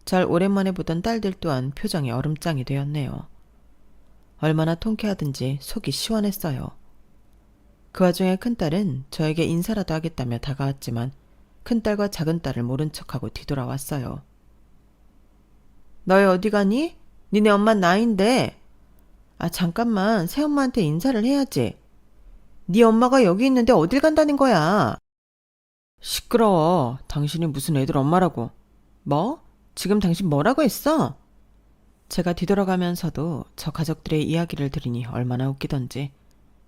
잘 오랜만에 보던 딸들 또한 표정이 얼음장이 되었네요. 얼마나 통쾌하든지 속이 시원했어요. 그 와중에 큰딸은 저에게 인사라도 하겠다며 다가왔지만 큰딸과 작은딸을 모른 척하고 뒤돌아왔어요. 너희 어디 가니? 니네 엄마 나인데. 아 잠깐만 새엄마한테 인사를 해야지. 네 엄마가 여기 있는데 어딜 간다는 거야. 시끄러워. 당신이 무슨 애들 엄마라고. 뭐? 지금 당신 뭐라고 했어? 제가 뒤돌아가면서도 저 가족들의 이야기를 들으니 얼마나 웃기던지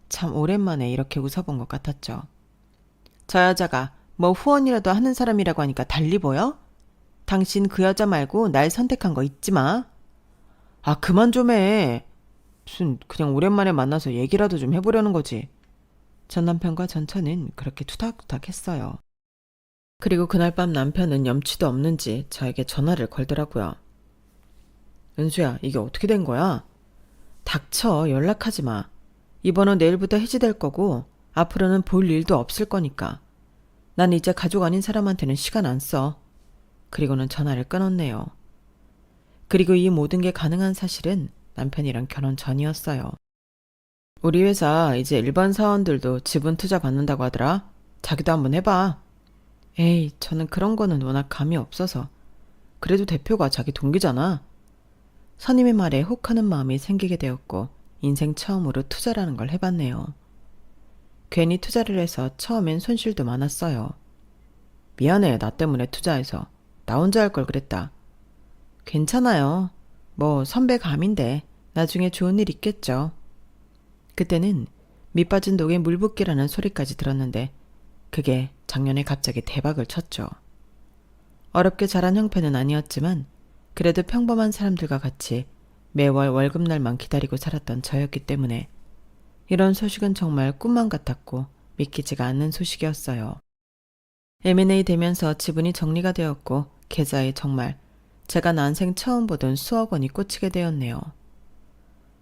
참 오랜만에 이렇게 웃어본 것 같았죠. 저 여자가 뭐 후원이라도 하는 사람이라고 하니까 달리 보여? 당신 그 여자 말고 날 선택한 거 잊지 마. 아 그만 좀 해. 무슨 그냥 오랜만에 만나서 얘기라도 좀 해보려는 거지. 전 남편과 전처는 그렇게 투닥투닥 했어요. 그리고 그날 밤 남편은 염치도 없는지 저에게 전화를 걸더라고요. 은수야, 이게 어떻게 된 거야? 닥쳐, 연락하지 마. 이 번호 내일부터 해지될 거고 앞으로는 볼 일도 없을 거니까. 난 이제 가족 아닌 사람한테는 시간 안 써. 그리고는 전화를 끊었네요. 그리고 이 모든 게 가능한 사실은 남편이랑 결혼 전이었어요. 우리 회사 이제 일반 사원들도 지분 투자 받는다고 하더라. 자기도 한번 해봐. 에이, 저는 그런 거는 워낙 감이 없어서. 그래도 대표가 자기 동기잖아. 선임의 말에 혹하는 마음이 생기게 되었고 인생 처음으로 투자라는 걸 해봤네요. 괜히 투자를 해서 처음엔 손실도 많았어요. 미안해, 나 때문에 투자해서. 나 혼자 할 걸 그랬다. 괜찮아요. 뭐 선배 감인데 나중에 좋은 일 있겠죠. 그때는 밑빠진 독에 물 붓기라는 소리까지 들었는데 그게 작년에 갑자기 대박을 쳤죠. 어렵게 자란 형편은 아니었지만 그래도 평범한 사람들과 같이 매월 월급날만 기다리고 살았던 저였기 때문에 이런 소식은 정말 꿈만 같았고 믿기지가 않는 소식이었어요. M&A 되면서 지분이 정리가 되었고 계좌에 정말 제가 난생 처음 보던 수억 원이 꽂히게 되었네요.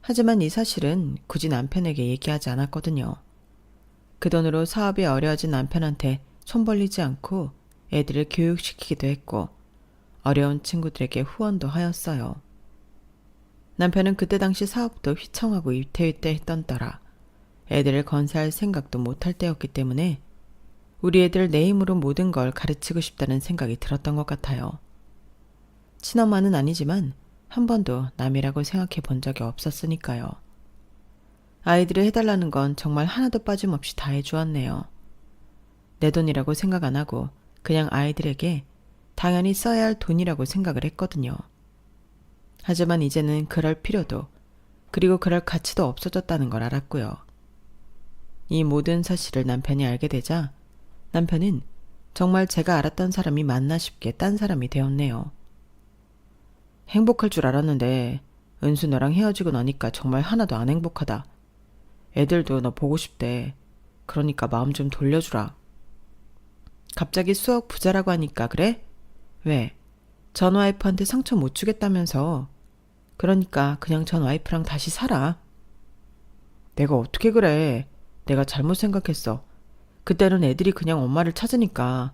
하지만 이 사실은 굳이 남편에게 얘기하지 않았거든요. 그 돈으로 사업이 어려워진 남편한테 손 벌리지 않고 애들을 교육시키기도 했고 어려운 친구들에게 후원도 하였어요. 남편은 그때 당시 사업도 휘청하고 위태위태 했던 따라 애들을 건사할 생각도 못할 때였기 때문에 우리 애들 내 힘으로 모든 걸 가르치고 싶다는 생각이 들었던 것 같아요. 친엄마는 아니지만 한 번도 남이라고 생각해 본 적이 없었으니까요. 아이들이 해달라는 건 정말 하나도 빠짐없이 다 해주었네요. 내 돈이라고 생각 안 하고 그냥 아이들에게 당연히 써야 할 돈이라고 생각을 했거든요. 하지만 이제는 그럴 필요도 그리고 그럴 가치도 없어졌다는 걸 알았고요. 이 모든 사실을 남편이 알게 되자 남편은 정말 제가 알았던 사람이 맞나 싶게 딴 사람이 되었네요. 행복할 줄 알았는데 은수 너랑 헤어지고 나니까 정말 하나도 안 행복하다. 애들도 너 보고 싶대. 그러니까 마음 좀 돌려주라. 갑자기 수억 부자라고 하니까 그래? 왜? 전 와이프한테 상처 못 주겠다면서. 그러니까 그냥 전 와이프랑 다시 살아. 내가 어떻게 그래. 내가 잘못 생각했어. 그때는 애들이 그냥 엄마를 찾으니까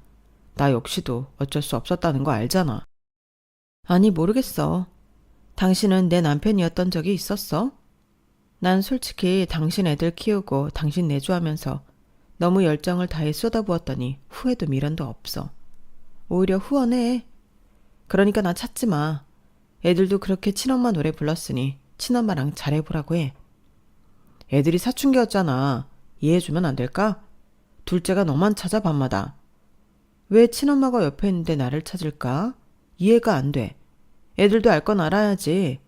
나 역시도 어쩔 수 없었다는 거 알잖아. 아니 모르겠어. 당신은 내 남편이었던 적이 있었어? 난 솔직히 당신 애들 키우고 당신 내조하면서 너무 열정을 다해 쏟아부었더니 후회도 미련도 없어. 오히려 후원해. 그러니까 나 찾지 마. 애들도 그렇게 친엄마 노래 불렀으니 친엄마랑 잘해보라고 해. 애들이 사춘기였잖아. 이해해주면 안 될까? 둘째가 너만 찾아 밤마다. 왜 친엄마가 옆에 있는데 나를 찾을까? 이해가 안 돼. 애들도 알 건 알아야지.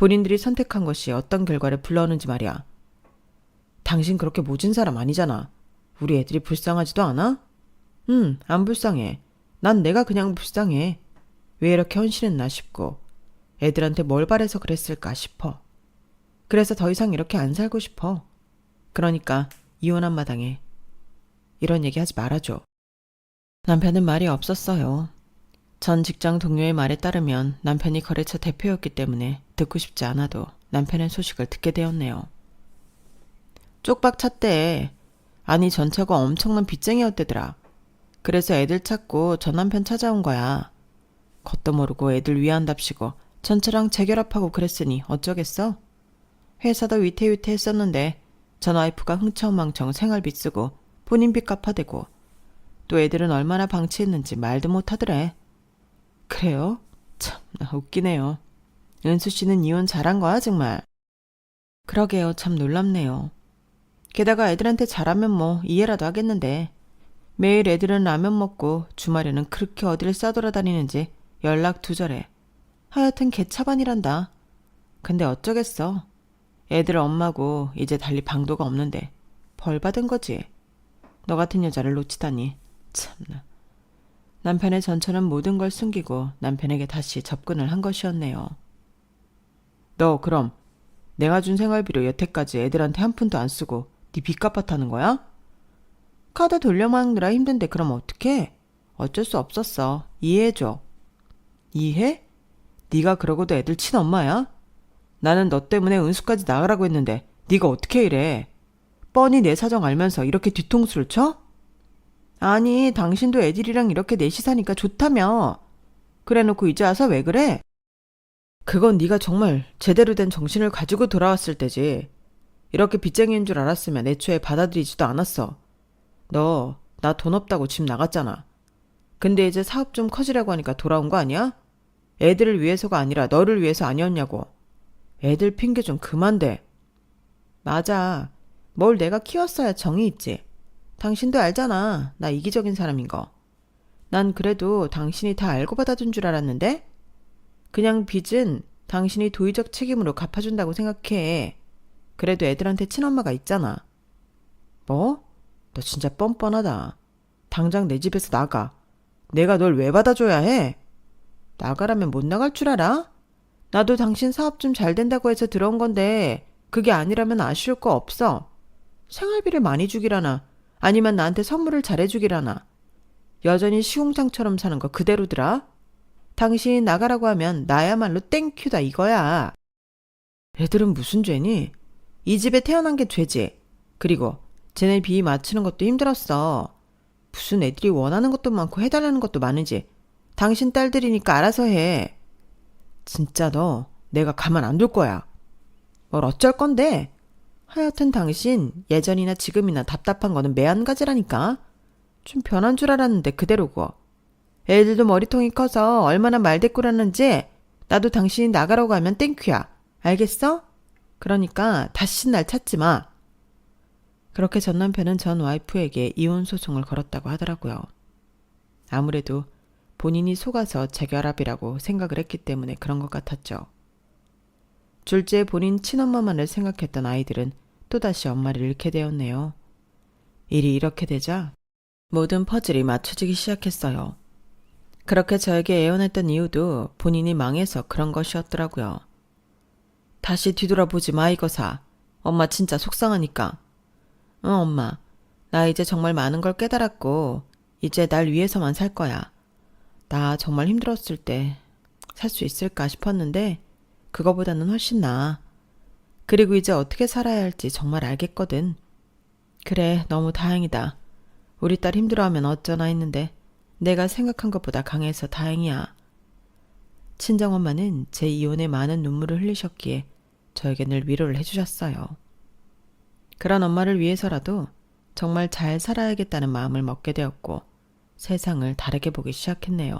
본인들이 선택한 것이 어떤 결과를 불러오는지 말이야. 당신 그렇게 모진 사람 아니잖아. 우리 애들이 불쌍하지도 않아? 안 불쌍해. 난 내가 그냥 불쌍해. 왜 이렇게 헌신했나 싶고 애들한테 뭘 바래서 그랬을까 싶어. 그래서 더 이상 이렇게 안 살고 싶어. 그러니까 이혼한 마당에 이런 얘기 하지 말아줘. 남편은 말이 없었어요. 전 직장 동료의 말에 따르면 남편이 거래처 대표였기 때문에 듣고 싶지 않아도 남편의 소식을 듣게 되었네요. 쪽박 찼대. 아니 전처가 엄청난 빚쟁이였대더라. 그래서 애들 찾고 전 남편 찾아온 거야. 겉도 모르고 애들 위한답시고 전처랑 재결합하고 그랬으니 어쩌겠어? 회사도 위태위태했었는데 전 와이프가 흥청망청 생활비 쓰고 본인 빚 갚아대고 또 애들은 얼마나 방치했는지 말도 못하더래. 그래요? 참 웃기네요. 은수 씨는 이혼 잘한 거야 정말. 그러게요. 참 놀랍네요. 게다가 애들한테 잘하면 뭐 이해라도 하겠는데 매일 애들은 라면 먹고 주말에는 그렇게 어디를 싸돌아다니는지 연락 두절해. 하여튼 개차반이란다. 근데 어쩌겠어. 애들 엄마고 이제 달리 방도가 없는데 벌 받은 거지. 너 같은 여자를 놓치다니. 참나. 남편의 전처는 모든 걸 숨기고 남편에게 다시 접근을 한 것이었네요. 너 그럼 내가 준 생활비로 여태까지 애들한테 한 푼도 안 쓰고 네 빚 갚았다는 거야? 카드 돌려막느라 힘든데 그럼 어떡해? 어쩔 수 없었어. 이해해줘. 이해? 네가 그러고도 애들 친엄마야? 나는 너 때문에 은수까지 나가라고 했는데 네가 어떻게 이래? 뻔히 내 사정 알면서 이렇게 뒤통수를 쳐? 아니 당신도 애들이랑 이렇게 넷이 사니까 좋다며. 그래놓고 이제 와서 왜 그래? 그건 네가 정말 제대로 된 정신을 가지고 돌아왔을 때지. 이렇게 빚쟁이인 줄 알았으면 애초에 받아들이지도 않았어. 너 나 돈 없다고 집 나갔잖아. 근데 이제 사업 좀 커지려고 하니까 돌아온 거 아니야? 애들을 위해서가 아니라 너를 위해서 아니었냐고. 애들 핑계 좀 그만 대. 맞아. 뭘 내가 키웠어야 정이 있지. 당신도 알잖아. 나 이기적인 사람인 거. 난 그래도 당신이 다 알고 받아준 줄 알았는데? 그냥 빚은 당신이 도의적 책임으로 갚아준다고 생각해. 그래도 애들한테 친엄마가 있잖아. 뭐? 너 진짜 뻔뻔하다. 당장 내 집에서 나가. 내가 널 왜 받아줘야 해? 나가라면 못 나갈 줄 알아? 나도 당신 사업 좀 잘 된다고 해서 들어온 건데 그게 아니라면 아쉬울 거 없어. 생활비를 많이 주기라나 아니면 나한테 선물을 잘해주기라나. 여전히 시궁창처럼 사는 거 그대로더라. 당신이 나가라고 하면 나야말로 땡큐다 이거야. 애들은 무슨 죄니? 이 집에 태어난 게 죄지. 그리고 쟤네 비위 맞추는 것도 힘들었어. 무슨 애들이 원하는 것도 많고 해달라는 것도 많은지. 당신 딸들이니까 알아서 해. 진짜 너 내가 가만 안 둘 거야. 뭘 어쩔 건데? 하여튼 당신 예전이나 지금이나 답답한 거는 매한가지라니까. 좀 변한 줄 알았는데 그대로고. 애들도 머리통이 커서 얼마나 말대꾸라는지 나도 당신이 나가라고 하면 땡큐야. 알겠어? 그러니까 다시 날 찾지 마. 그렇게 전 남편은 전 와이프에게 이혼 소송을 걸었다고 하더라고요. 아무래도 본인이 속아서 재결합이라고 생각을 했기 때문에 그런 것 같았죠. 둘째 본인 친엄마만을 생각했던 아이들은 또다시 엄마를 잃게 되었네요. 일이 이렇게 되자 모든 퍼즐이 맞춰지기 시작했어요. 그렇게 저에게 애원했던 이유도 본인이 망해서 그런 것이었더라고요. 다시 뒤돌아보지 마 이거사. 엄마 진짜 속상하니까. 응 엄마. 나 이제 정말 많은 걸 깨달았고 이제 날 위해서만 살 거야. 나 정말 힘들었을 때 살 수 있을까 싶었는데 그거보다는 훨씬 나아. 그리고 이제 어떻게 살아야 할지 정말 알겠거든. 그래 너무 다행이다. 우리 딸 힘들어하면 어쩌나 했는데 내가 생각한 것보다 강해서 다행이야. 친정엄마는 제 이혼에 많은 눈물을 흘리셨기에 저에게 늘 위로를 해주셨어요. 그런 엄마를 위해서라도 정말 잘 살아야겠다는 마음을 먹게 되었고 세상을 다르게 보기 시작했네요.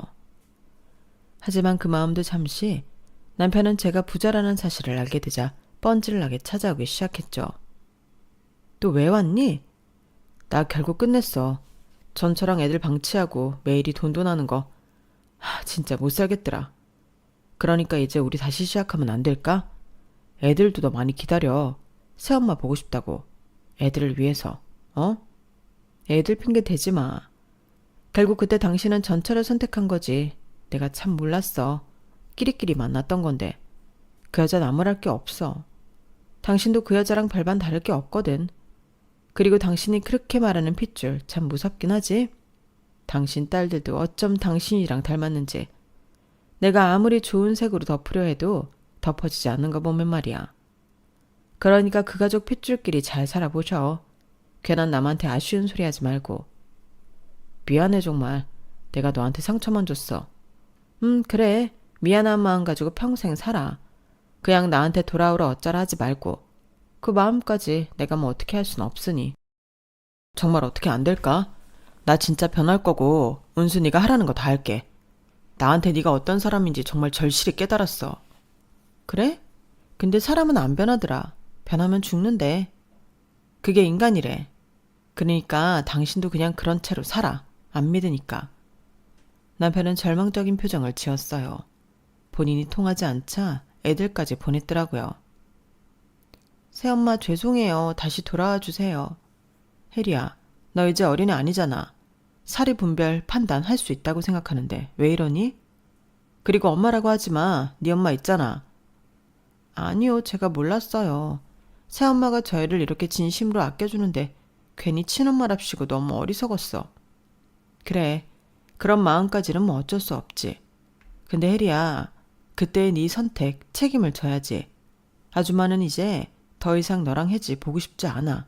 하지만 그 마음도 잠시 남편은 제가 부자라는 사실을 알게 되자 뻔질나게 찾아오기 시작했죠. 또 왜 왔니? 나 결국 끝냈어. 전처랑 애들 방치하고 매일이 돈돈하는 거. 진짜 못 살겠더라. 그러니까 이제 우리 다시 시작하면 안 될까? 애들도 너 많이 기다려. 새엄마 보고 싶다고. 애들을 위해서. 어? 애들 핑계 대지 마. 결국 그때 당신은 전철을 선택한 거지. 내가 참 몰랐어. 끼리끼리 만났던 건데. 그 여자 나무랄 게 없어. 당신도 그 여자랑 별반 다를 게 없거든. 그리고 당신이 그렇게 말하는 핏줄 참 무섭긴 하지. 당신 딸들도 어쩜 당신이랑 닮았는지. 내가 아무리 좋은 색으로 덮으려 해도 덮어지지 않는 거 보면 말이야. 그러니까 그 가족 핏줄끼리 잘 살아보셔. 괜한 남한테 아쉬운 소리 하지 말고. 미안해 정말. 내가 너한테 상처만 줬어. 그래. 미안한 마음 가지고 평생 살아. 그냥 나한테 돌아오라 어쩌라 하지 말고. 그 마음까지 내가 뭐 어떻게 할 순 없으니. 정말 어떻게 안 될까? 나 진짜 변할 거고 은순이가 하라는 거 다 할게. 나한테 네가 어떤 사람인지 정말 절실히 깨달았어. 그래? 근데 사람은 안 변하더라. 변하면 죽는데. 그게 인간이래. 그러니까 당신도 그냥 그런 채로 살아. 안 믿으니까. 남편은 절망적인 표정을 지었어요. 본인이 통하지 않자 애들까지 보냈더라고요. 새엄마 죄송해요. 다시 돌아와 주세요. 혜리야, 너 이제 어린애 아니잖아. 사리 분별 판단 할 수 있다고 생각하는데 왜 이러니? 그리고 엄마라고 하지 마. 네 엄마 있잖아. 아니요, 제가 몰랐어요. 새엄마가 저희를 이렇게 진심으로 아껴주는데 괜히 친엄마랍시고 너무 어리석었어. 그래, 그런 마음까지는 뭐 어쩔 수 없지. 근데 혜리야, 그때의 네 선택 책임을 져야지. 아줌마는 이제 더 이상 너랑 혜지 보고 싶지 않아.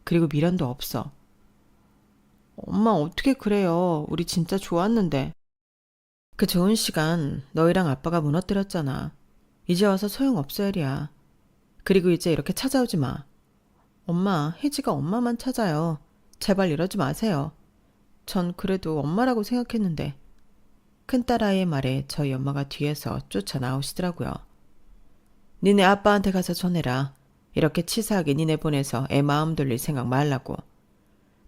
그리고 미련도 없어. 엄마 어떻게 그래요. 우리 진짜 좋았는데. 그 좋은 시간 너희랑 아빠가 무너뜨렸잖아. 이제 와서 소용없어 혜리야. 그리고 이제 이렇게 찾아오지 마. 엄마, 혜지가 엄마만 찾아요. 제발 이러지 마세요. 전 그래도 엄마라고 생각했는데. 큰딸아이의 말에 저희 엄마가 뒤에서 쫓아 나오시더라고요. 니네 아빠한테 가서 전해라. 이렇게 치사하게 니네 보내서 애 마음 돌릴 생각 말라고.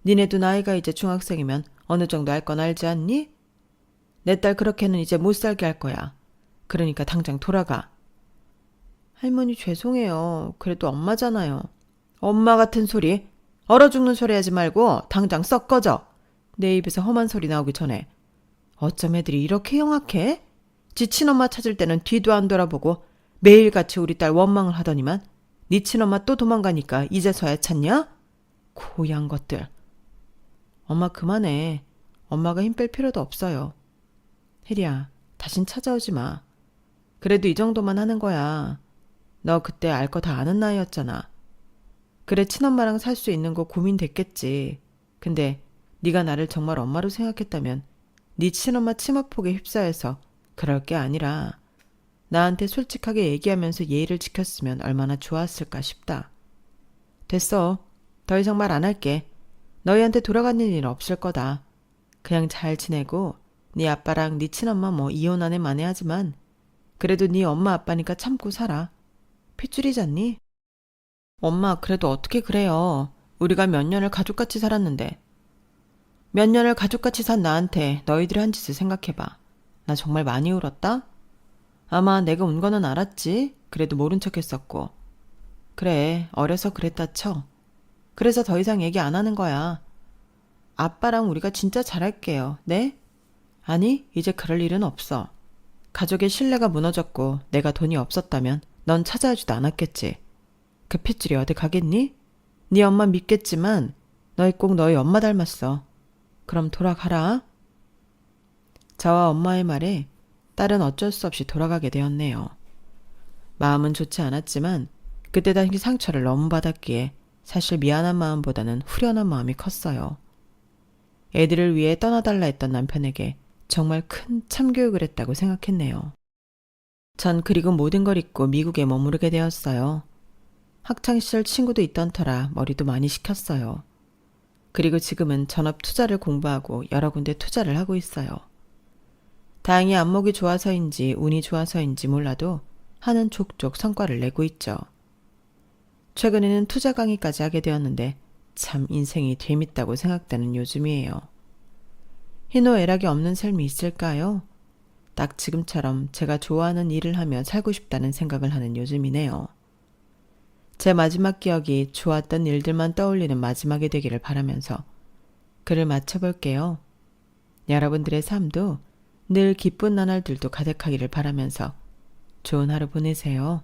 니네도 나이가 이제 중학생이면 어느 정도 알 건 알지 않니? 내 딸 그렇게는 이제 못 살게 할 거야. 그러니까 당장 돌아가. 할머니 죄송해요. 그래도 엄마잖아요. 엄마 같은 소리. 얼어 죽는 소리 하지 말고 당장 썩 꺼져. 내 입에서 험한 소리 나오기 전에. 어쩜 애들이 이렇게 영악해? 지 친엄마 찾을 때는 뒤도 안 돌아보고 매일같이 우리 딸 원망을 하더니만 네 친엄마 또 도망가니까 이제서야 찾냐? 고양 것들. 엄마 그만해. 엄마가 힘 뺄 필요도 없어요. 혜리야, 다신 찾아오지 마. 그래도 이 정도만 하는 거야. 너 그때 알 거 다 아는 나이였잖아. 그래 친엄마랑 살 수 있는 거 고민됐겠지. 근데 네가 나를 정말 엄마로 생각했다면 네 친엄마 치마폭에 휩싸여서 그럴 게 아니라 나한테 솔직하게 얘기하면서 예의를 지켰으면 얼마나 좋았을까 싶다. 됐어. 더 이상 말 안 할게. 너희한테 돌아가는 일 없을 거다. 그냥 잘 지내고 네 아빠랑 네 친엄마 뭐 이혼하네 마네 하지만 그래도 네 엄마 아빠니까 참고 살아. 핏줄이잖니? 엄마 그래도 어떻게 그래요. 우리가 몇 년을 가족같이 살았는데. 몇 년을 가족같이 산 나한테 너희들이 한 짓을 생각해봐. 나 정말 많이 울었다? 아마 내가 운 거는 알았지. 그래도 모른 척 했었고. 그래, 어려서 그랬다 쳐. 그래서 더 이상 얘기 안 하는 거야. 아빠랑 우리가 진짜 잘할게요. 네? 아니, 이제 그럴 일은 없어. 가족의 신뢰가 무너졌고 내가 돈이 없었다면 넌 찾아오지도 않았겠지. 그 핏줄이 어디 가겠니? 네 엄마 믿겠지만 너희 꼭 너희 엄마 닮았어. 그럼 돌아가라. 저와 엄마의 말에 딸은 어쩔 수 없이 돌아가게 되었네요. 마음은 좋지 않았지만 그때 당시 상처를 너무 받았기에 사실 미안한 마음보다는 후련한 마음이 컸어요. 애들을 위해 떠나달라 했던 남편에게 정말 큰 참교육을 했다고 생각했네요. 전 그리고 모든 걸 잊고 미국에 머무르게 되었어요. 학창시절 친구도 있던 터라 머리도 많이 식혔어요. 그리고 지금은 전업 투자를 공부하고 여러 군데 투자를 하고 있어요. 다행히 안목이 좋아서인지 운이 좋아서인지 몰라도 하는 족족 성과를 내고 있죠. 최근에는 투자 강의까지 하게 되었는데 참 인생이 재밌다고 생각되는 요즘이에요. 희노애락이 없는 삶이 있을까요? 딱 지금처럼 제가 좋아하는 일을 하며 살고 싶다는 생각을 하는 요즘이네요. 제 마지막 기억이 좋았던 일들만 떠올리는 마지막이 되기를 바라면서 글을 마쳐볼게요. 여러분들의 삶도 늘 기쁜 나날들도 가득하기를 바라면서 좋은 하루 보내세요.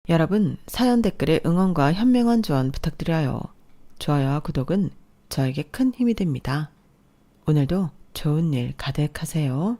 여러분, 사연 댓글에 응원과 현명한 조언 부탁드려요. 좋아요와 구독은 저에게 큰 힘이 됩니다. 오늘도 좋은 일 가득하세요.